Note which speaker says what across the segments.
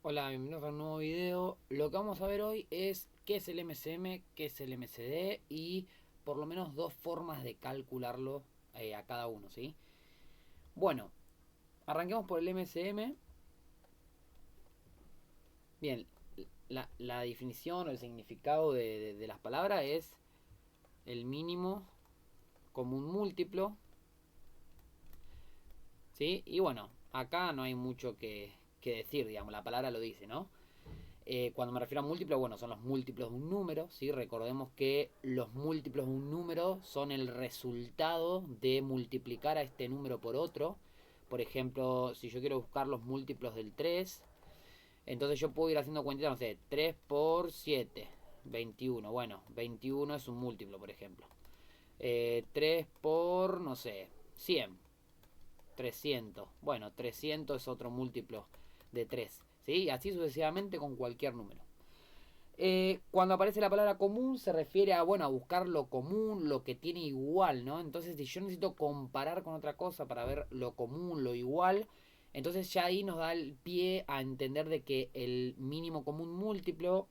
Speaker 1: Hola, bienvenidos a un nuevo video. Lo que vamos a ver hoy es qué es el MCM, qué es el MCD y por lo menos dos formas de calcularlo a cada uno, ¿sí? Bueno, arranquemos por el MCM. Bien, la definición o el significado de las palabras es el mínimo común múltiplo, ¿sí? Y bueno, acá no hay mucho que decir, digamos, la palabra lo dice, ¿no? Cuando me refiero a múltiplos, bueno, son los múltiplos de un número, ¿sí? Recordemos que los múltiplos de un número son el resultado de multiplicar a este número por otro. Por ejemplo, si yo quiero buscar los múltiplos del 3, entonces yo puedo ir haciendo cuentitas, no sé, 3 por 7, 21. Bueno, 21 es un múltiplo, por ejemplo. 3 por, no sé, 100, 300. Bueno, 300 es otro múltiplo de 3, ¿sí? Y así sucesivamente con cualquier número. Cuando aparece la palabra común se refiere a, bueno, a buscar lo común, lo que tiene igual, ¿no? Entonces, si yo necesito comparar con otra cosa para ver lo común, lo igual, entonces ya ahí nos da el pie a entender de que el mínimo común múltiplo,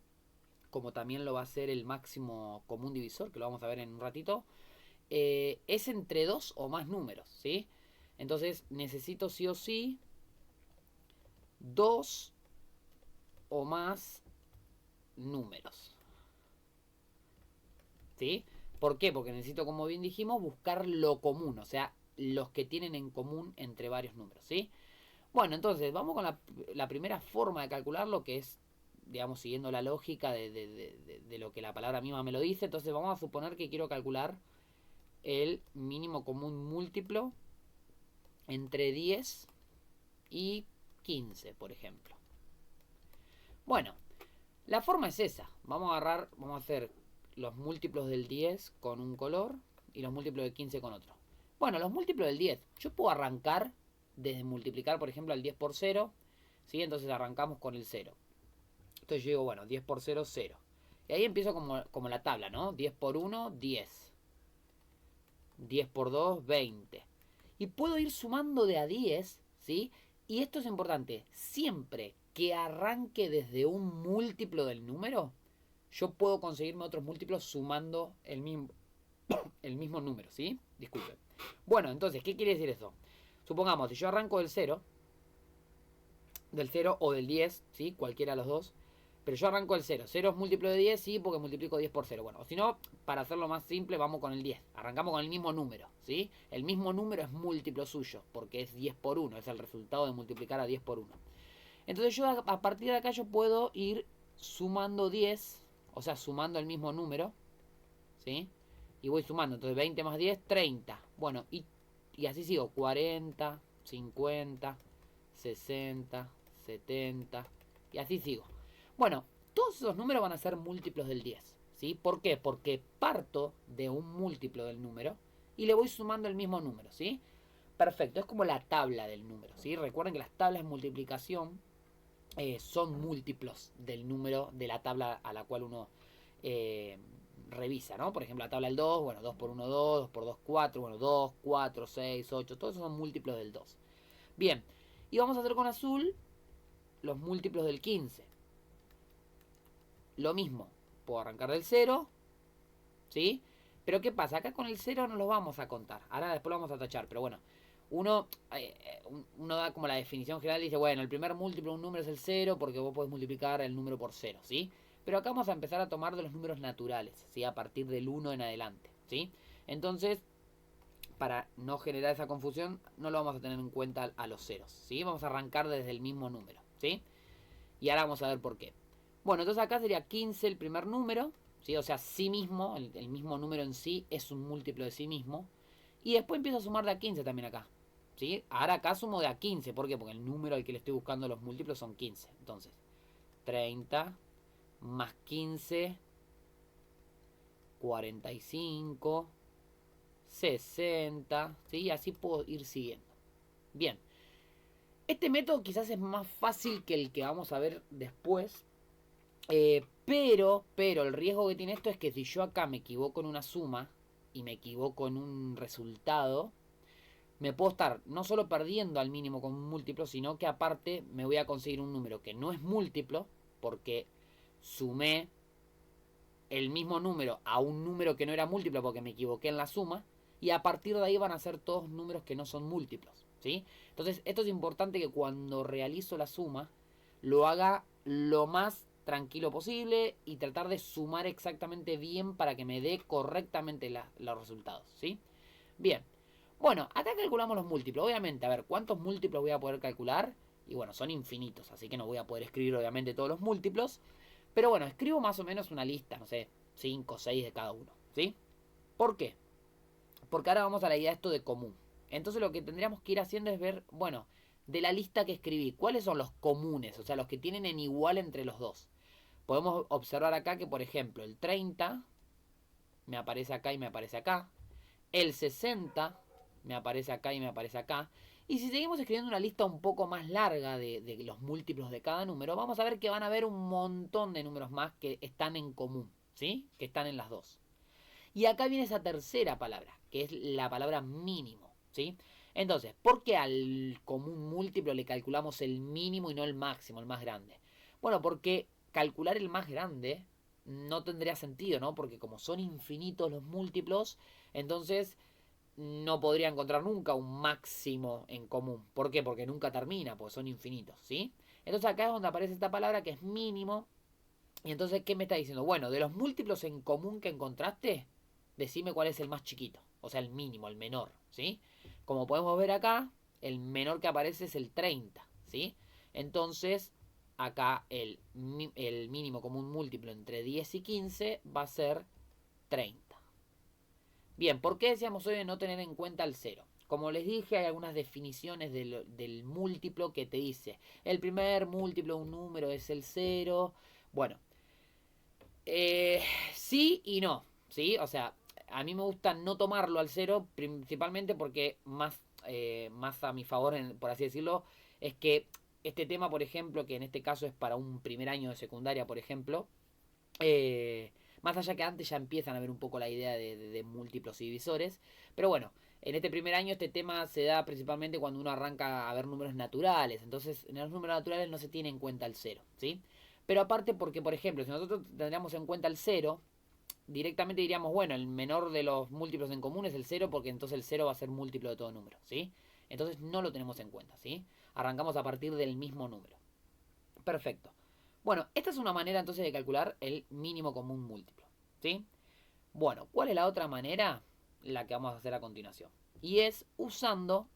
Speaker 1: como también lo va a ser el máximo común divisor, que lo vamos a ver en un ratito, es entre dos o más números, ¿sí? Entonces necesito sí o sí dos o más números, ¿sí? ¿Por qué? Porque necesito, como bien dijimos, buscar lo común, o sea, los que tienen en común entre varios números, ¿sí? Bueno, entonces vamos con la primera forma de calcularlo, que es, digamos, siguiendo la lógica de lo que la palabra misma me lo dice. Entonces vamos a suponer que quiero calcular el mínimo común múltiplo entre 10 y 15, por ejemplo. Bueno, la forma es esa. Vamos a hacer los múltiplos del 10 con un color y los múltiplos del 15 con otro. Bueno, los múltiplos del 10. Yo puedo arrancar desde multiplicar, por ejemplo, al 10 por 0. ¿Sí? Entonces arrancamos con el 0. Entonces yo digo, bueno, 10 por 0, 0. Y ahí empiezo como la tabla, ¿no? 10 por 1, 10. 10 por 2, 20. Y puedo ir sumando de a 10, ¿sí? Y esto es importante. Siempre que arranque desde un múltiplo del número, yo puedo conseguirme otros múltiplos sumando el mismo número, ¿sí? Disculpen. Bueno, entonces, ¿qué quiere decir eso? Supongamos, si yo arranco del cero o del 10, ¿sí? Cualquiera de los dos. Pero yo arranco el cero. Cero es múltiplo de 10, sí, porque multiplico 10 por cero. Bueno, o si no, para hacerlo más simple, vamos con el 10. Arrancamos con el mismo número, ¿sí? El mismo número es múltiplo suyo, porque es 10 por uno. Es el resultado de multiplicar a 10 por uno. Entonces yo a partir de acá yo puedo ir sumando 10, o sea, sumando el mismo número, ¿sí? Y voy sumando, entonces 20 más 10, 30. Bueno, y así sigo, 40, 50, 60, 70, y así sigo. Bueno, todos esos números van a ser múltiplos del 10, ¿sí? ¿Por qué? Porque parto de un múltiplo del número y le voy sumando el mismo número, ¿sí? Perfecto, es como la tabla del número, ¿sí? Recuerden que las tablas de multiplicación son múltiplos del número de la tabla a la cual uno eh, revisa, ¿no? Por ejemplo, la tabla del 2, bueno, 2 por uno 2, 2 por 2 4, bueno, 2, 4, 6, 8, todos esos son múltiplos del 2. Bien, y vamos a hacer con azul los múltiplos del 15. Lo mismo, puedo arrancar del 0, ¿sí? Pero ¿qué pasa? Acá con el 0 no los vamos a contar. Ahora después lo vamos a tachar, pero bueno. Uno da como la definición general y dice, bueno, el primer múltiplo de un número es el 0 porque vos podés multiplicar el número por 0, ¿sí? Pero acá vamos a empezar a tomar de los números naturales, ¿sí? A partir del 1 en adelante, ¿sí? Entonces, para no generar esa confusión, no lo vamos a tener en cuenta a los ceros, ¿sí? Vamos a arrancar desde el mismo número, ¿sí? Y ahora vamos a ver por qué. Bueno, entonces acá sería 15 el primer número, ¿sí? O sea, sí mismo, el mismo número en sí es un múltiplo de sí mismo. Y después empiezo a sumar de a 15 también acá, ¿sí? Ahora acá sumo de a 15, ¿por qué? Porque el número al que le estoy buscando los múltiplos son 15. Entonces, 30 más 15, 45, 60, ¿sí? Y así puedo ir siguiendo. Bien, este método quizás es más fácil que el que vamos a ver después. Pero el riesgo que tiene esto es que si yo acá me equivoco en una suma y me equivoco en un resultado, me puedo estar no solo perdiendo al mínimo con un múltiplo, sino que aparte me voy a conseguir un número que no es múltiplo, porque sumé el mismo número a un número que no era múltiplo porque me equivoqué en la suma, y a partir de ahí van a ser todos números que no son múltiplos, ¿sí? Entonces, esto es importante que cuando realizo la suma, lo haga lo más tranquilo posible y tratar de sumar exactamente bien para que me dé correctamente los resultados, ¿sí? Bien. Bueno, acá calculamos los múltiplos. Obviamente, a ver, ¿cuántos múltiplos voy a poder calcular? Y bueno, son infinitos, así que no voy a poder escribir obviamente todos los múltiplos. Pero bueno, escribo más o menos una lista, no sé, 5 o 6 de cada uno, ¿sí? ¿Por qué? Porque ahora vamos a la idea de esto de común. Entonces lo que tendríamos que ir haciendo es ver, bueno, de la lista que escribí, ¿cuáles son los comunes? O sea, los que tienen en igual entre los dos. Podemos observar acá que, por ejemplo, el 30 me aparece acá y me aparece acá. El 60 me aparece acá y me aparece acá. Y si seguimos escribiendo una lista un poco más larga de los múltiplos de cada número, vamos a ver que van a haber un montón de números más que están en común, ¿sí? Que están en las dos. Y acá viene esa tercera palabra, que es la palabra mínimo, ¿sí? Entonces, ¿por qué al común múltiplo le calculamos el mínimo y no el máximo, el más grande? Bueno, porque calcular el más grande no tendría sentido, ¿no? Porque como son infinitos los múltiplos, entonces no podría encontrar nunca un máximo en común. ¿Por qué? Porque nunca termina, porque son infinitos, ¿sí? Entonces acá es donde aparece esta palabra que es mínimo. Y entonces, ¿qué me está diciendo? Bueno, de los múltiplos en común que encontraste, decime cuál es el más chiquito. O sea, el mínimo, el menor, ¿sí? Como podemos ver acá, el menor que aparece es el 30, ¿sí? Entonces, acá el mínimo común múltiplo entre 10 y 15 va a ser 30. Bien, ¿por qué decíamos hoy de no tener en cuenta el cero? Como les dije, hay algunas definiciones del múltiplo que te dice, el primer múltiplo de un número es el cero. Bueno, sí y no, ¿sí? O sea, a mí me gusta no tomarlo al cero, principalmente porque más a mi favor, por así decirlo, es que este tema, por ejemplo, que en este caso es para un primer año de secundaria, por ejemplo, más allá que antes ya empiezan a ver un poco la idea de múltiplos y divisores, pero bueno, en este primer año este tema se da principalmente cuando uno arranca a ver números naturales, entonces en los números naturales no se tiene en cuenta el cero, ¿sí? Pero aparte porque, por ejemplo, si nosotros tendríamos en cuenta el cero, directamente diríamos, bueno, el menor de los múltiplos en común es el cero, porque entonces el cero va a ser múltiplo de todo número, ¿sí? Entonces no lo tenemos en cuenta, ¿sí? Arrancamos a partir del mismo número. Perfecto. Bueno, esta es una manera entonces de calcular el mínimo común múltiplo, ¿sí? Bueno, ¿cuál es la otra manera? La que vamos a hacer a continuación. Y es usando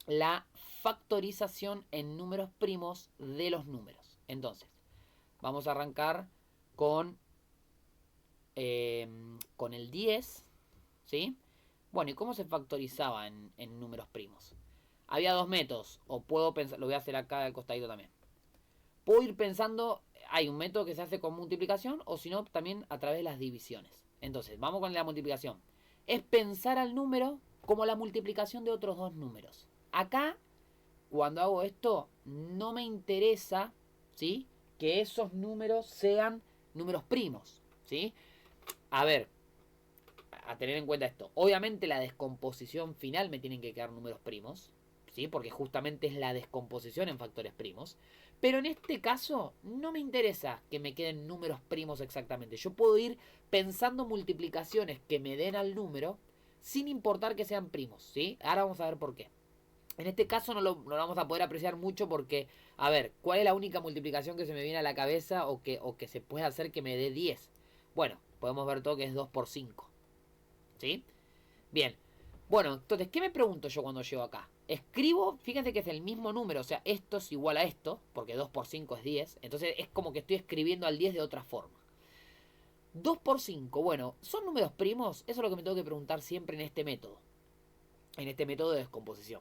Speaker 1: la factorización en números primos de los números. Entonces, vamos a arrancar con, con el 10, ¿sí? Bueno, ¿y cómo se factorizaba en números primos? Había dos métodos, o puedo pensar, lo voy a hacer acá al costadito también. Puedo ir pensando, hay un método que se hace con multiplicación, o si no, también a través de las divisiones. Entonces, vamos con la multiplicación. Es pensar al número como la multiplicación de otros dos números. Acá, cuando hago esto, no me interesa, ¿sí?, que esos números sean números primos, ¿sí? A ver, a tener en cuenta esto. Obviamente la descomposición final me tienen que quedar números primos, ¿sí? Porque justamente es la descomposición en factores primos. Pero en este caso no me interesa que me queden números primos exactamente. Yo puedo ir pensando multiplicaciones que me den al número sin importar que sean primos, ¿sí? Ahora vamos a ver por qué. En este caso no lo vamos a poder apreciar mucho porque, a ver, ¿cuál es la única multiplicación que se me viene a la cabeza o que se puede hacer que me dé 10? Bueno, podemos ver todo que es 2 por 5. ¿Sí? Bien. Bueno, entonces, ¿qué me pregunto yo cuando llego acá? Escribo, fíjense que es el mismo número, o sea, esto es igual a esto, porque 2 por 5 es 10. Entonces es como que estoy escribiendo al 10 de otra forma. 2 por 5, bueno, ¿son números primos? Eso es lo que me tengo que preguntar siempre en este método. En este método de descomposición.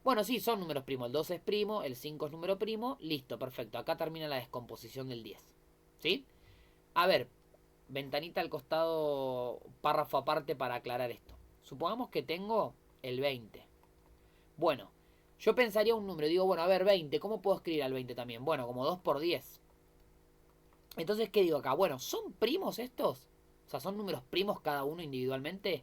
Speaker 1: Bueno, sí, son números primos. El 2 es primo, el 5 es número primo. Listo, perfecto. Acá termina la descomposición del 10. ¿Sí? A ver, ventanita al costado, párrafo aparte para aclarar esto. Supongamos que tengo el 20. Bueno, yo pensaría un número. Digo, bueno, a ver, 20. ¿Cómo puedo escribir al 20 también? Bueno, como 2 por 10. Entonces, ¿qué digo acá? Bueno, ¿son primos estos? O sea, ¿son números primos cada uno individualmente?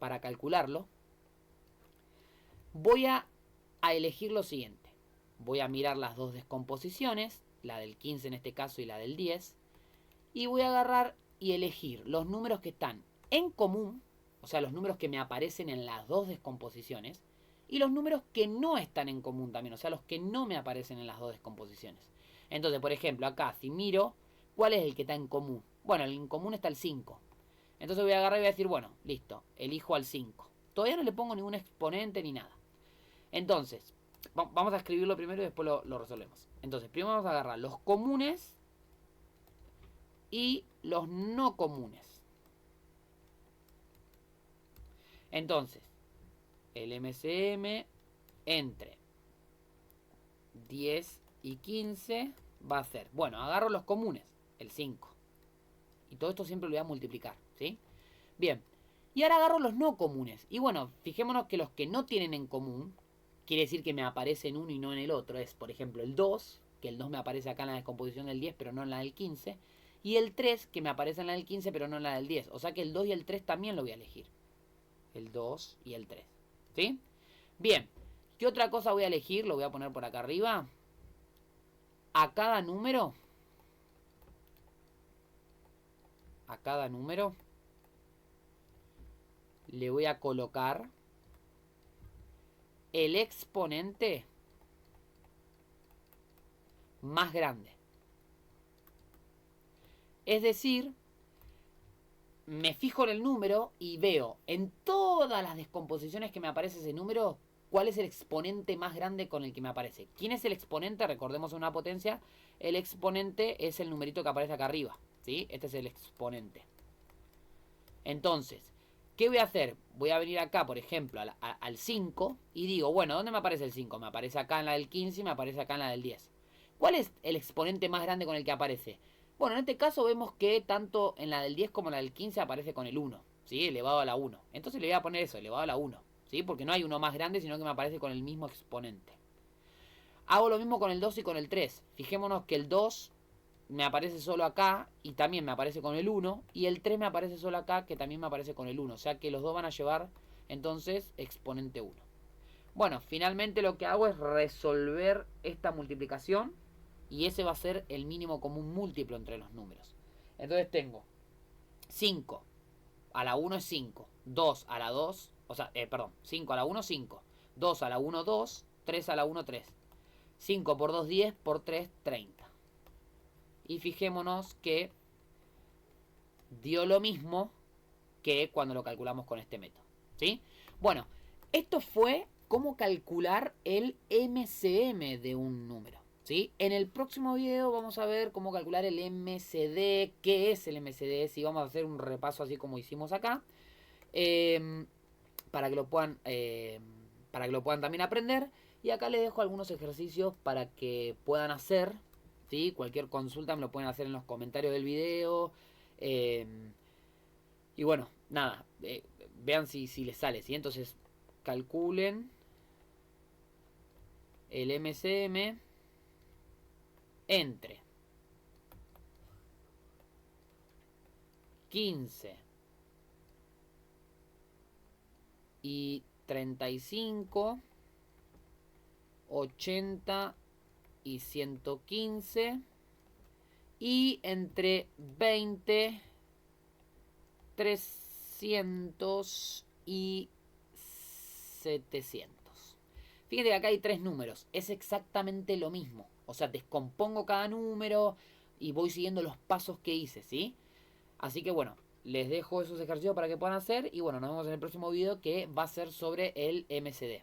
Speaker 1: para calcularlo, voy a elegir lo siguiente. Voy a mirar las dos descomposiciones, la del 15 en este caso y la del 10, y voy a agarrar y elegir los números que están en común, o sea, los números que me aparecen en las dos descomposiciones, y los números que no están en común también, o sea, los que no me aparecen en las dos descomposiciones. Entonces, por ejemplo, acá, si miro, ¿cuál es el que está en común? Bueno, en común está el 5. Entonces voy a agarrar y voy a decir, bueno, listo, elijo al 5. Todavía no le pongo ningún exponente ni nada. Entonces, vamos a escribirlo primero y después lo resolvemos. Entonces, primero vamos a agarrar los comunes y los no comunes. Entonces, el MCM entre 10 y 15 va a ser, bueno, agarro los comunes, el 5. Y todo esto siempre lo voy a multiplicar, ¿sí? Bien, y ahora agarro los no comunes. Y bueno, fijémonos que los que no tienen en común, quiere decir que me aparece en uno y no en el otro. Es, por ejemplo, el 2, que el 2 me aparece acá en la descomposición del 10, pero no en la del 15. Y el 3, que me aparece en la del 15, pero no en la del 10. O sea que el 2 y el 3 también lo voy a elegir. El 2 y el 3. ¿Sí? Bien. ¿Qué otra cosa voy a elegir? Lo voy a poner por acá arriba. A cada número. Le voy a colocar el exponente más grande. Es decir, me fijo en el número y veo en todas las descomposiciones que me aparece ese número cuál es el exponente más grande con el que me aparece. ¿Quién es el exponente? Recordemos una potencia. El exponente es el numerito que aparece acá arriba, ¿sí? Este es el exponente. Entonces, ¿qué voy a hacer? Voy a venir acá, por ejemplo, al 5 y digo, bueno, ¿dónde me aparece el 5? Me aparece acá en la del 15 y me aparece acá en la del 10. ¿Cuál es el exponente más grande con el que aparece? Bueno, en este caso vemos que tanto en la del 10 como en la del 15 aparece con el 1, ¿sí? Elevado a la 1. Entonces le voy a poner eso, elevado a la 1, ¿sí? Porque no hay uno más grande, sino que me aparece con el mismo exponente. Hago lo mismo con el 2 y con el 3. Fijémonos que el 2 me aparece solo acá y también me aparece con el 1. Y el 3 me aparece solo acá, que también me aparece con el 1. O sea que los dos van a llevar entonces exponente 1. Bueno, finalmente lo que hago es resolver esta multiplicación. Y ese va a ser el mínimo común múltiplo entre los números. Entonces tengo 5 a la 1 es 5. 2 a la 2, o sea, perdón, 5 a la 1, 5. 2 a la 1, 2. 3 a la 1, 3. 5 por 2, 10. Por 3, 30. Y fijémonos que dio lo mismo que cuando lo calculamos con este método, ¿sí? Bueno, esto fue cómo calcular el MCM de un número, ¿sí? En el próximo video vamos a ver cómo calcular el MCD, qué es el MCD, si vamos a hacer un repaso así como hicimos acá, para que lo puedan también aprender. Y acá les dejo algunos ejercicios para que puedan hacer, ¿sí? Cualquier consulta me lo pueden hacer en los comentarios del video. Y bueno, nada, vean si les sale, ¿sí? Entonces, calculen el MCM entre 15 y 35, 80 y 115, y entre 20, 300 y 700. Fíjate que acá hay tres números. Es exactamente lo mismo. O sea, descompongo cada número y voy siguiendo los pasos que hice, ¿sí? Así que bueno, les dejo esos ejercicios para que puedan hacer. Y bueno, nos vemos en el próximo video que va a ser sobre el MCD.